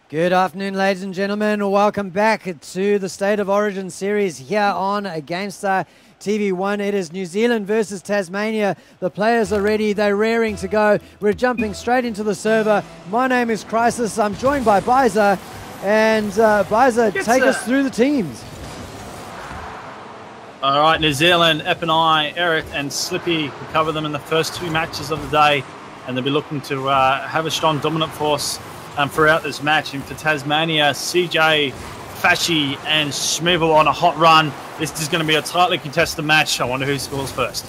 Good afternoon, ladies and gentlemen. Welcome back to the State of Origin series here on GameStar TV1. It is New Zealand versus Tasmania. The players are ready. They're raring to go. We're jumping straight into the server. My name is Chrisis. I'm joined by Byza. And Byza, take us through the teams. All right, New Zealand, Epinai, Eric, and Slippy will cover them in the first two matches of the day. And they'll be looking to have a strong dominant force throughout this match. And for Tasmania, CJ, Fashi, and Shmeval on a hot run. This is going to be a tightly contested match. I wonder who scores first.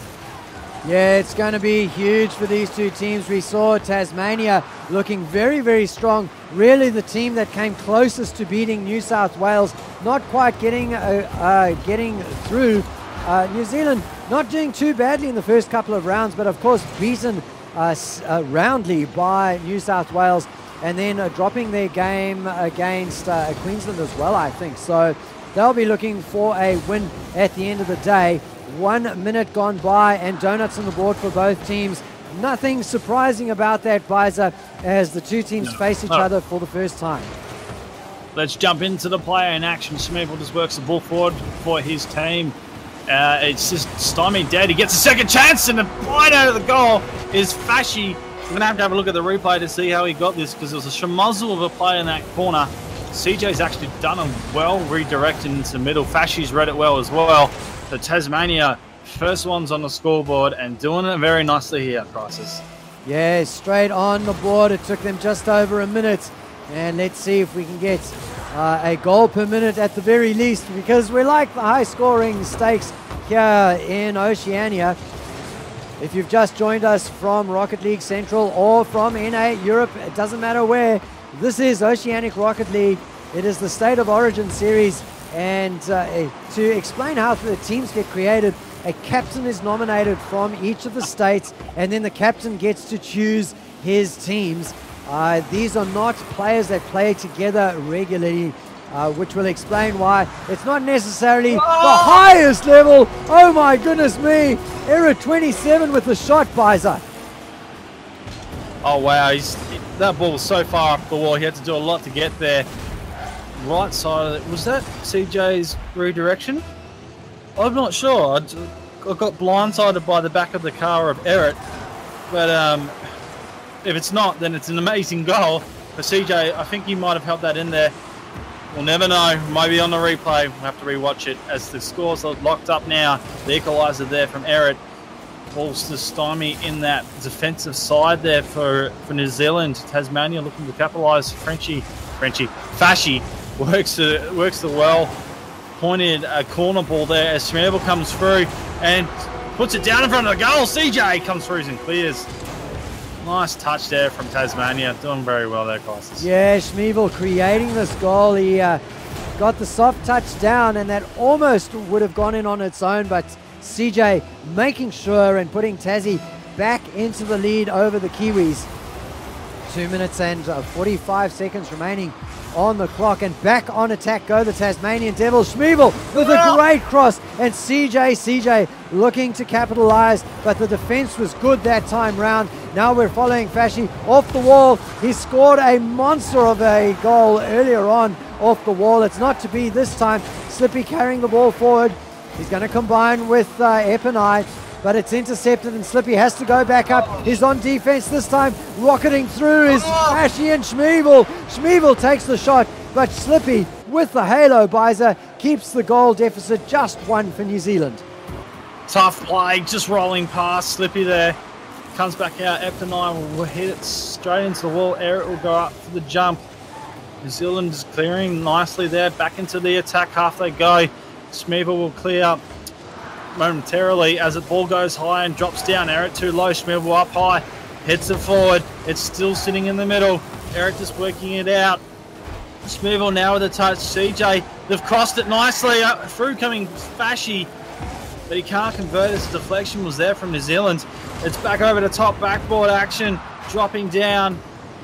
Yeah, it's going to be huge for these two teams. We saw Tasmania looking very, very strong. Really the team that came closest to beating New South Wales. Not quite getting through. New Zealand not doing too badly in the first couple of rounds, but of course beaten roundly by New South Wales. And then dropping their game against Queensland as well, I think. So they'll be looking for a win at the end of the day. 1 minute gone by and donuts on the board for both teams. Nothing surprising about that, Byza, as the two teams face each other for the first time. Let's jump into the player in action. Shmeval just works the ball forward for his team. It's just stymied dead. He gets a second chance, and the right out of the goal is Fashi. We're going to have a look at the replay to see how he got this, because it was a schmozzle of a play in that corner. CJ's actually done a well redirecting into the middle. Fashi's read it well as well. The Tasmania, first one's on the scoreboard and doing it very nicely here, Chrisis. Yeah, straight on the board. It took them just over a minute. And let's see if we can get a goal per minute at the very least, because we like the high-scoring stakes here in Oceania. If you've just joined us from Rocket League Central or from NA Europe, it doesn't matter where. This is Oceanic Rocket League. It is the State of Origin series. And to explain how the teams get created, a captain is nominated from each of the states, and then the captain gets to choose his teams. These are not players that play together regularly, which will explain why it's not necessarily the highest level. Oh my goodness me! Error 27 with the shot, Byza. Oh wow, that ball was so far up the wall. He had to do a lot to get there. Right side of it. Was that CJ's redirection? I'm not sure. I got blindsided by the back of the car of Eric. But if it's not, then it's an amazing goal for CJ. I think he might have held that in there. We'll never know. Maybe on the replay. We'll have to rewatch it as the scores are locked up now. The equaliser there from Eric. Ball's to stymie in that defensive side there for New Zealand. Tasmania looking to capitalise. Fashi works the well pointed corner ball there as Shmeval comes through and puts it down in front of the goal. CJ comes through and clears. Nice touch there from Tasmania. Doing very well there, Chrisis. Yeah, Shmeval creating this goal. He got the soft touch down, and that almost would have gone in on its own, but CJ making sure and putting Tassie back into the lead over the Kiwis. 2 minutes and 45 seconds remaining on the clock, and back on attack go the Tasmanian Devils. Shmeval with a great cross, and CJ looking to capitalize, but the defense was good that time round. Now we're following Fashi off the wall. He scored a monster of a goal earlier on off the wall. It's not to be this time. Slippy carrying the ball forward. He's going to combine with Epinai, but it's intercepted and Slippy has to go back up. He's on defense this time. Rocketing through is Fashi and Shmeval. Shmeval takes the shot, but Slippy with the halo, Byza, keeps the goal deficit just one for New Zealand. Tough play, just rolling past Slippy there. Comes back out. Epinai will hit it straight into the wall. Eric will go up for the jump. New Zealand is clearing nicely there. Back into the attack half they go. Shmeval will clear up momentarily as the ball goes high and drops down. Eric too low. Shmeval up high. Hits it forward. It's still sitting in the middle. Eric just working it out. Shmeval now with a touch. CJ, they've crossed it nicely. Through coming Fashi, but he can't convert it. The deflection was there from New Zealand. It's back over the top, backboard action, dropping down.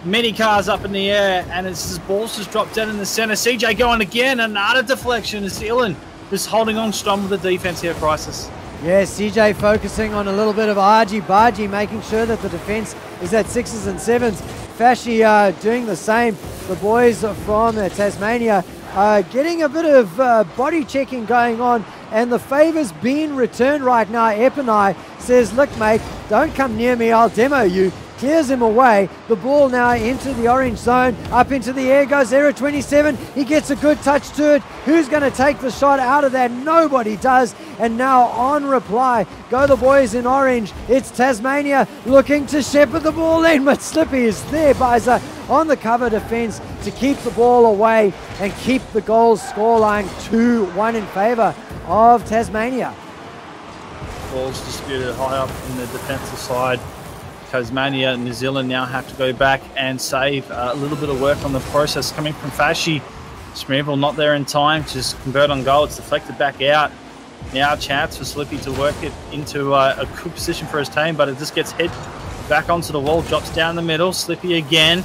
Many cars up in the air, and it's his ball's just dropped dead in the center. CJ going again, another deflection. New Zealand just holding on strong with the defense here, Chrisis. Yeah, CJ focusing on a little bit of argy-bargy, making sure that the defense is at 6s and 7s. Fashy doing the same. The boys from Tasmania getting a bit of body checking going on, and the favour's being returned right now. Epinai says, look mate, don't come near me, I'll demo you. Clears him away. The ball now into the orange zone. Up into the air goes Error 27. He gets a good touch to it. Who's going to take the shot out of that? Nobody does. And now on reply go the boys in orange. It's Tasmania looking to shepherd the ball in, but Slippy is there. Byza on the cover defense to keep the ball away and keep the goal scoreline 2-1 in favor of Tasmania. Ball's disputed high up in the defensive side. Tasmania and New Zealand now have to go back and save a little bit of work on the process coming from Fashy. Shmeval not there in time to just convert on goal. It's deflected back out. Now a chance for Slippy to work it into a good position for his team, but it just gets hit back onto the wall, drops down the middle. Slippy again.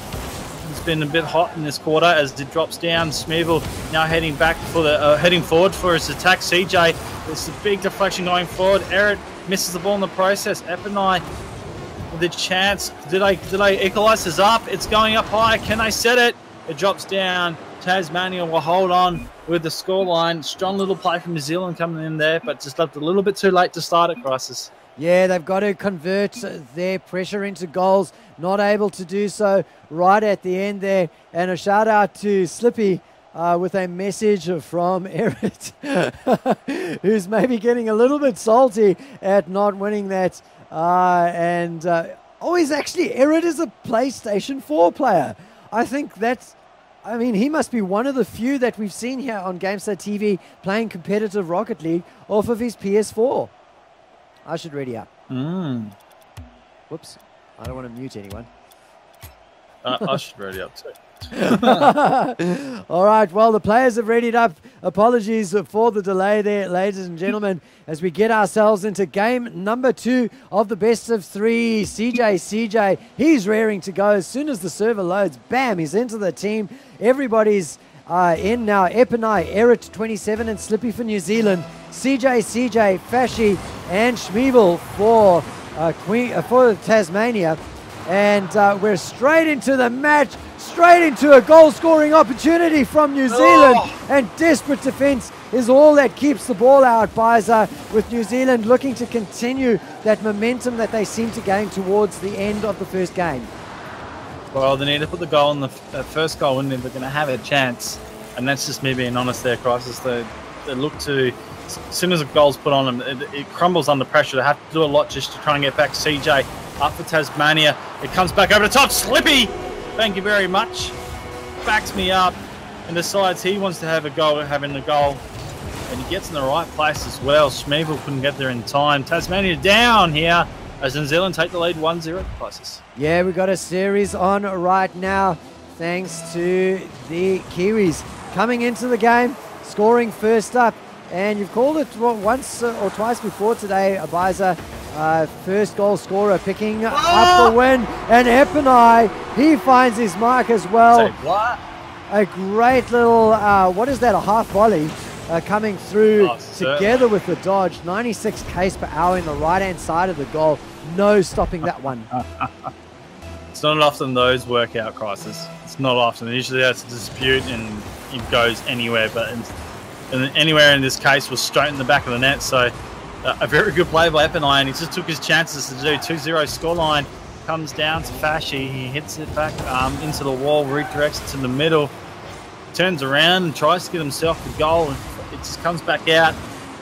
It's been a bit hot in this quarter as it drops down. Shmeval now heading back for the heading forward for his attack. CJ, it's a big deflection going forward. Eric misses the ball in the process. Epinai with a chance. Did I equalize this up? It's going up high. Can I set it? It drops down. Tasmania will hold on with the scoreline. Strong little play from New Zealand coming in there, but just left a little bit too late to start it, Chrisis. Yeah, they've got to convert their pressure into goals. Not able to do so right at the end there. And a shout out to Slippy with a message from Eric, who's maybe getting a little bit salty at not winning that. He's actually, Eric is a PlayStation 4 player. I think he must be one of the few that we've seen here on GameStar TV playing competitive Rocket League off of his PS4. I should ready up. Whoops. I don't want to mute anyone. I should ready up too. All right, well, the players have readied up. Apologies for the delay there, ladies and gentlemen, as we get ourselves into game number 2 of the best of 3. CJ, he's raring to go. As soon as the server loads, bam, he's into the team. Everybody's in now. Epinai, Eric 27, and Slippy for New Zealand. CJ, Fashy, and Shmeval for Tasmania. And we're straight into the match. Straight into a goal-scoring opportunity from New Zealand. And desperate defence is all that keeps the ball out, Byza, with New Zealand looking to continue that momentum that they seem to gain towards the end of the first game. Well, they need to put the goal in the first goal, and they're going to have a chance. And that's just me being honest there, Chrisis. They look to, as soon as a goal's put on them, it crumbles under pressure. They have to do a lot just to try and get back. CJ up for Tasmania. It comes back over the top. Slippy! Thank you very much. Backs me up and decides he wants to have a go at having the goal. And he gets in the right place as well. Shmeval couldn't get there in time. Tasmania down here as New Zealand take the lead 1-0 Chrisis. Yeah, we've got a series on right now thanks to the Kiwis coming into the game, scoring first up. And you've called it once or twice before today, Byza. First goal scorer picking up the win, and Epinai, he finds his mark as well. Say what? A great little, what is that, a half volley coming through together with the dodge. 96 k's per hour in the right-hand side of the goal. No stopping that one. It's not often those work out, Chrisis. It's not often. Usually that's a dispute and it goes anywhere, but anywhere in this case was straight in the back of the net, so a very good play by Epinai, and he just took his chances to do 2-0 scoreline. Comes down to Fashy. He hits it back into the wall, redirects it to the middle, turns around and tries to get himself the goal. It just comes back out.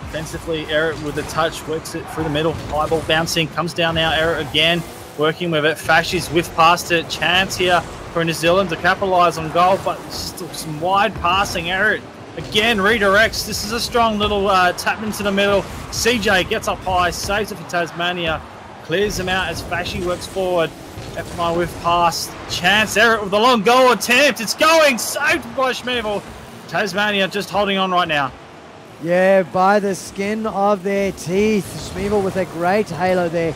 Defensively, Eric with a touch, works it through the middle. High ball bouncing, comes down now. Eric again, working with it. Fashy's whiffed past it. Chance here for New Zealand to capitalise on goal, but still some wide passing. Eric again redirects. This is a strong little tap into the middle. CJ gets up high, saves it for Tasmania, clears them out as Fashy works forward. Epinai with pass. Chance, Eric with a long goal attempt. It's going, saved by Shmeval. Tasmania just holding on right now. Yeah, by the skin of their teeth. Shmeval with a great halo there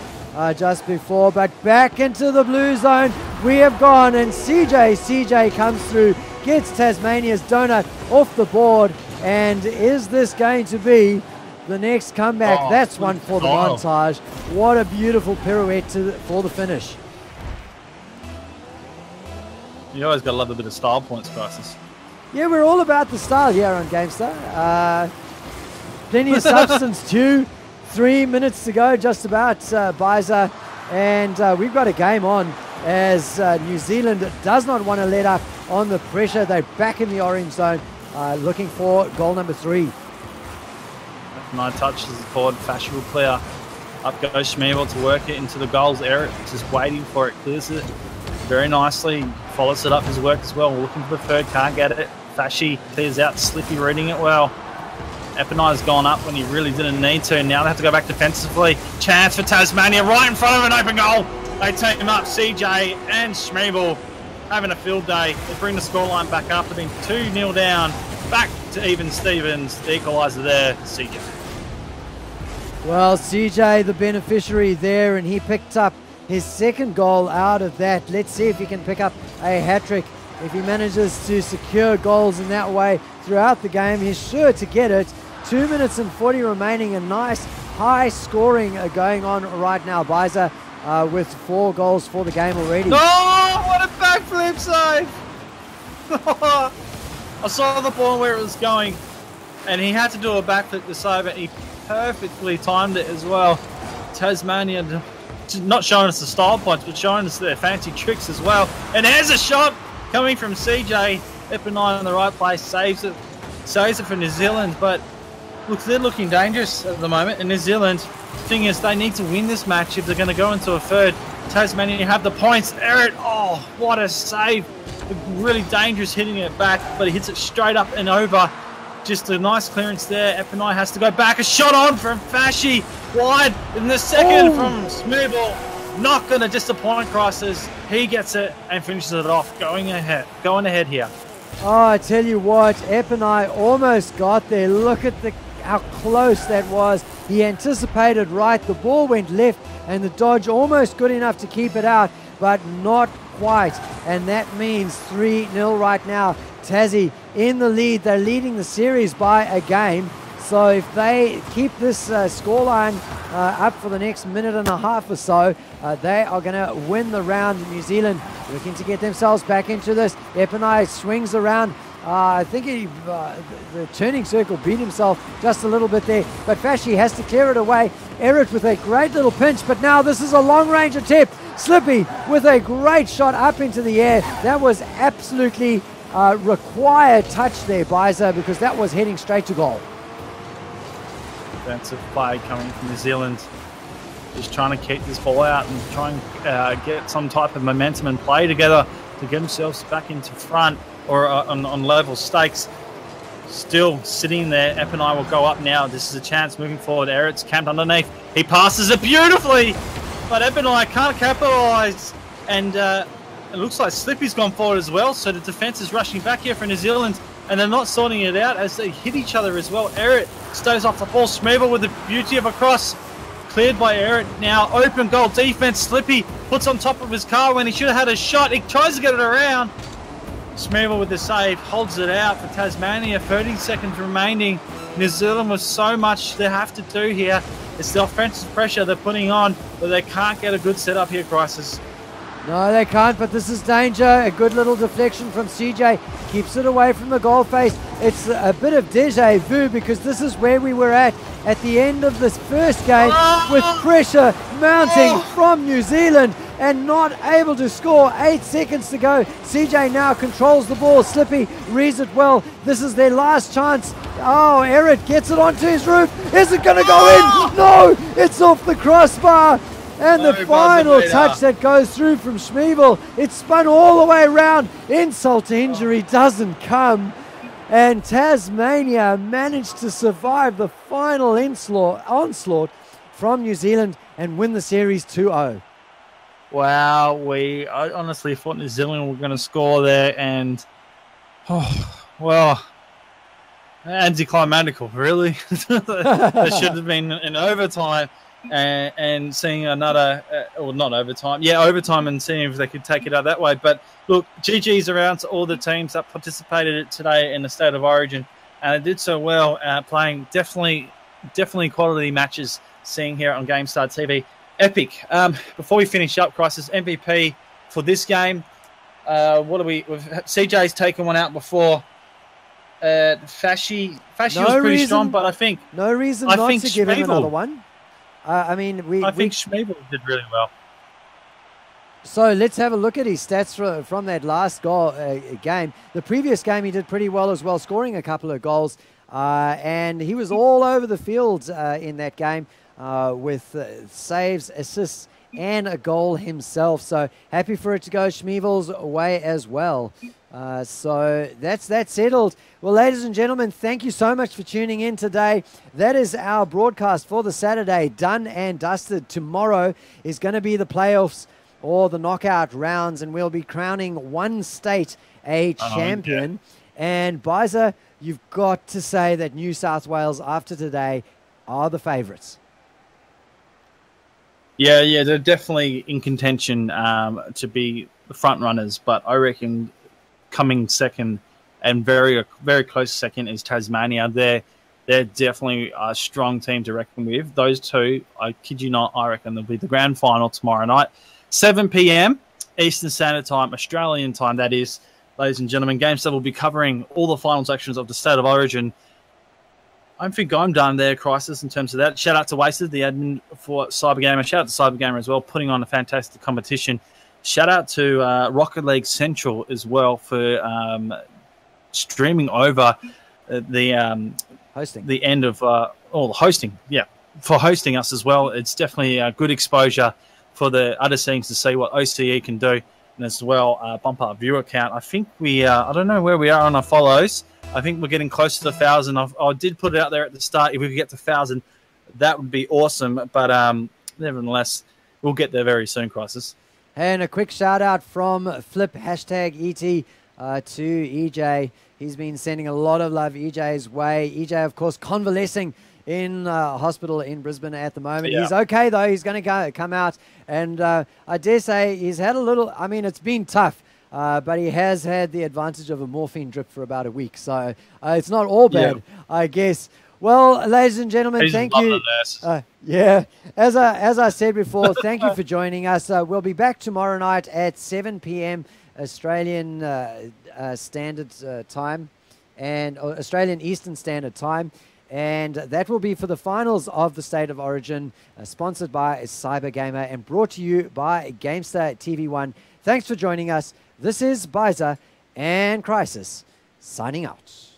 just before, but back into the blue zone we have gone, and CJ comes through, gets Tasmania's donut off the board, and is this going to be the next comeback? That's one for the montage. What a beautiful pirouette for the finish. You always got to love a bit of style points, Chrisis. Yeah, we're all about the style here on GameStar. Plenty of substance too. 3 minutes to go, just about, Byza. And we've got a game on as New Zealand does not want to let up on the pressure. They're back in the orange zone, looking for goal number 3. 9 touches forward, Fashi will clear. Up goes Shmeval to work it into the goals. Eric just waiting for it, clears it very nicely, follows it up his work as well. Looking for the third, can't get it. Fashi clears out, Slippy reading it well. Epinai's gone up when he really didn't need to. Now they have to go back defensively. Chance for Tasmania right in front of an open goal. They take him up. CJ and Shmeval having a field day. They bring the scoreline back up. They've been 2-0 down. Back to even Stevens. The equaliser there, CJ. Well, CJ, the beneficiary there, and he picked up his second goal out of that. Let's see if he can pick up a hat-trick. If he manages to secure goals in that way throughout the game, he's sure to get it. 2 minutes and 40 remaining. A nice high scoring going on right now. Byza with 4 goals for the game already. Oh, what a backflip save! I saw the ball where it was going, and he had to do a backflip to save it. He perfectly timed it as well. Tasmania not showing us the style points, but showing us their fancy tricks as well. And there's a shot coming from CJ. Epinai in the right place, saves it for New Zealand. But look, they're looking dangerous at the moment. And New Zealand, thing is, they need to win this match if they're going to go into a third. Tasmania have the points. Eric, oh, what a save. Really dangerous hitting it back, but he hits it straight up and over. Just a nice clearance there. Epinai has to go back. A shot on from Fashi. Wide in the second from Shmeval. Not going to disappoint Chrisis. He gets it and finishes it off. Going ahead here. Oh, I tell you what, Epinai almost got there. Look at how close that was. He anticipated right. The ball went left and the dodge almost good enough to keep it out, but not quite. And that means 3-0 right now. Tassie in the lead. They're leading the series by a game. So if they keep this scoreline up for the next minute and a half or so, they are going to win the round. New Zealand looking to get themselves back into this. Epinai swings around. I think the turning circle beat himself just a little bit there, but Fashi has to clear it away. Eric with a great little pinch, but now this is a long-range attempt. Slippy with a great shot up into the air. That was absolutely required touch there, Byza, because that was heading straight to goal. Defensive play coming from New Zealand. Just trying to keep this ball out and try and get some type of momentum and play together to get themselves back into front or on level stakes. Still sitting there. Epinai will go up now. This is a chance moving forward. Eric's camped underneath. He passes it beautifully, but Epinai can't capitalise. And it looks like Slippy's gone forward as well. So the defence is rushing back here for New Zealand, and they're not sorting it out as they hit each other as well. Eric stays off the ball. Shmeval with the beauty of a cross. Cleared by Eric. Now open goal defense. Slippy puts on top of his car when he should have had a shot. He tries to get it around. Shmeval with the save holds it out for Tasmania. 30 seconds remaining. New Zealand with so much they have to do here. It's the offensive pressure they're putting on, but they can't get a good setup here, Chrisis. No, they can't, but this is danger. A good little deflection from CJ. Keeps it away from the goal face. It's a bit of deja vu because this is where we were at the end of this first game with pressure mounting from New Zealand and not able to score. 8 seconds to go. CJ now controls the ball. Slippy reads it well. This is their last chance. Oh, Eric gets it onto his roof. Is it going to go in? No, it's off the crossbar. And the final touch that goes through from Shmeval, it's spun all the way around. Insult to injury doesn't come. And Tasmania managed to survive the final onslaught from New Zealand and win the series 2-0. Wow, I honestly thought New Zealand were going to score there, and anticlimactical, really. That should have been in overtime. And seeing another, or not overtime, overtime, and seeing if they could take it out that way. But look, GG's around to all the teams that participated today in the State of Origin, and they did so well, playing definitely quality matches. Seeing here on GameStar TV, epic. Before we finish up, Chrisis, MVP for this game, What are we? CJ's taken one out before. Fashi was pretty strong, but I think no reason not to give him another one. I mean, I think Shmeval did really well. So let's have a look at his stats from that last goal game. The previous game he did pretty well as well, scoring a couple of goals, and he was all over the field in that game with saves, assists, and a goal himself. So happy for it to go Shmeval's way as well. So that's that settled. Well, ladies and gentlemen, thank you so much for tuning in today. That is our broadcast for the Saturday, done and dusted. Tomorrow is going to be the playoffs or the knockout rounds, and we'll be crowning one state a champion. Yeah. And Byza, you've got to say that New South Wales, after today, are the favourites. Yeah, they're definitely in contention to be the front runners, but I reckon coming second and very, very close second is Tasmania. They're definitely a strong team to reckon with. Those two, I kid you not, I reckon they'll be the grand final tomorrow night. 7 p.m. Eastern Standard Time, Australian time, that is. Ladies and gentlemen, GameStar will be covering all the final sections of the State of Origin. I think I'm done there, Chrisis, in terms of that. Shout out to Wasted, the admin for Cybergamer. Shout out to Cybergamer as well, putting on a fantastic competition. Shout out to Rocket League Central as well for streaming over the hosting. The end of the hosting. Yeah, for hosting us as well. It's definitely a good exposure for the other teams to see what OCE can do, and as well bump up viewer count. I think we, I don't know where we are on our follows. I think we're getting close to 1,000. I did put it out there at the start. If we could get to 1,000, that would be awesome. But nevertheless, we'll get there very soon, Chrisis. And a quick shout out from Flip #ET to EJ. He's been sending a lot of love EJ's way. EJ, of course, convalescing in hospital in Brisbane at the moment. Yeah. He's okay, though. He's going to come out. And I dare say he's had a little, I mean, it's been tough. But he has had the advantage of a morphine drip for about a week. So it's not all bad, I guess. Well, ladies and gentlemen, thank you. Yeah, as I said before, thank you for joining us. We'll be back tomorrow night at 7 p.m. Australian Standard Time and Australian Eastern Standard Time. And that will be for the finals of the State of Origin, sponsored by Cybergamer and brought to you by GameStar TV1. Thanks for joining us. This is Byza and Chrisis signing out.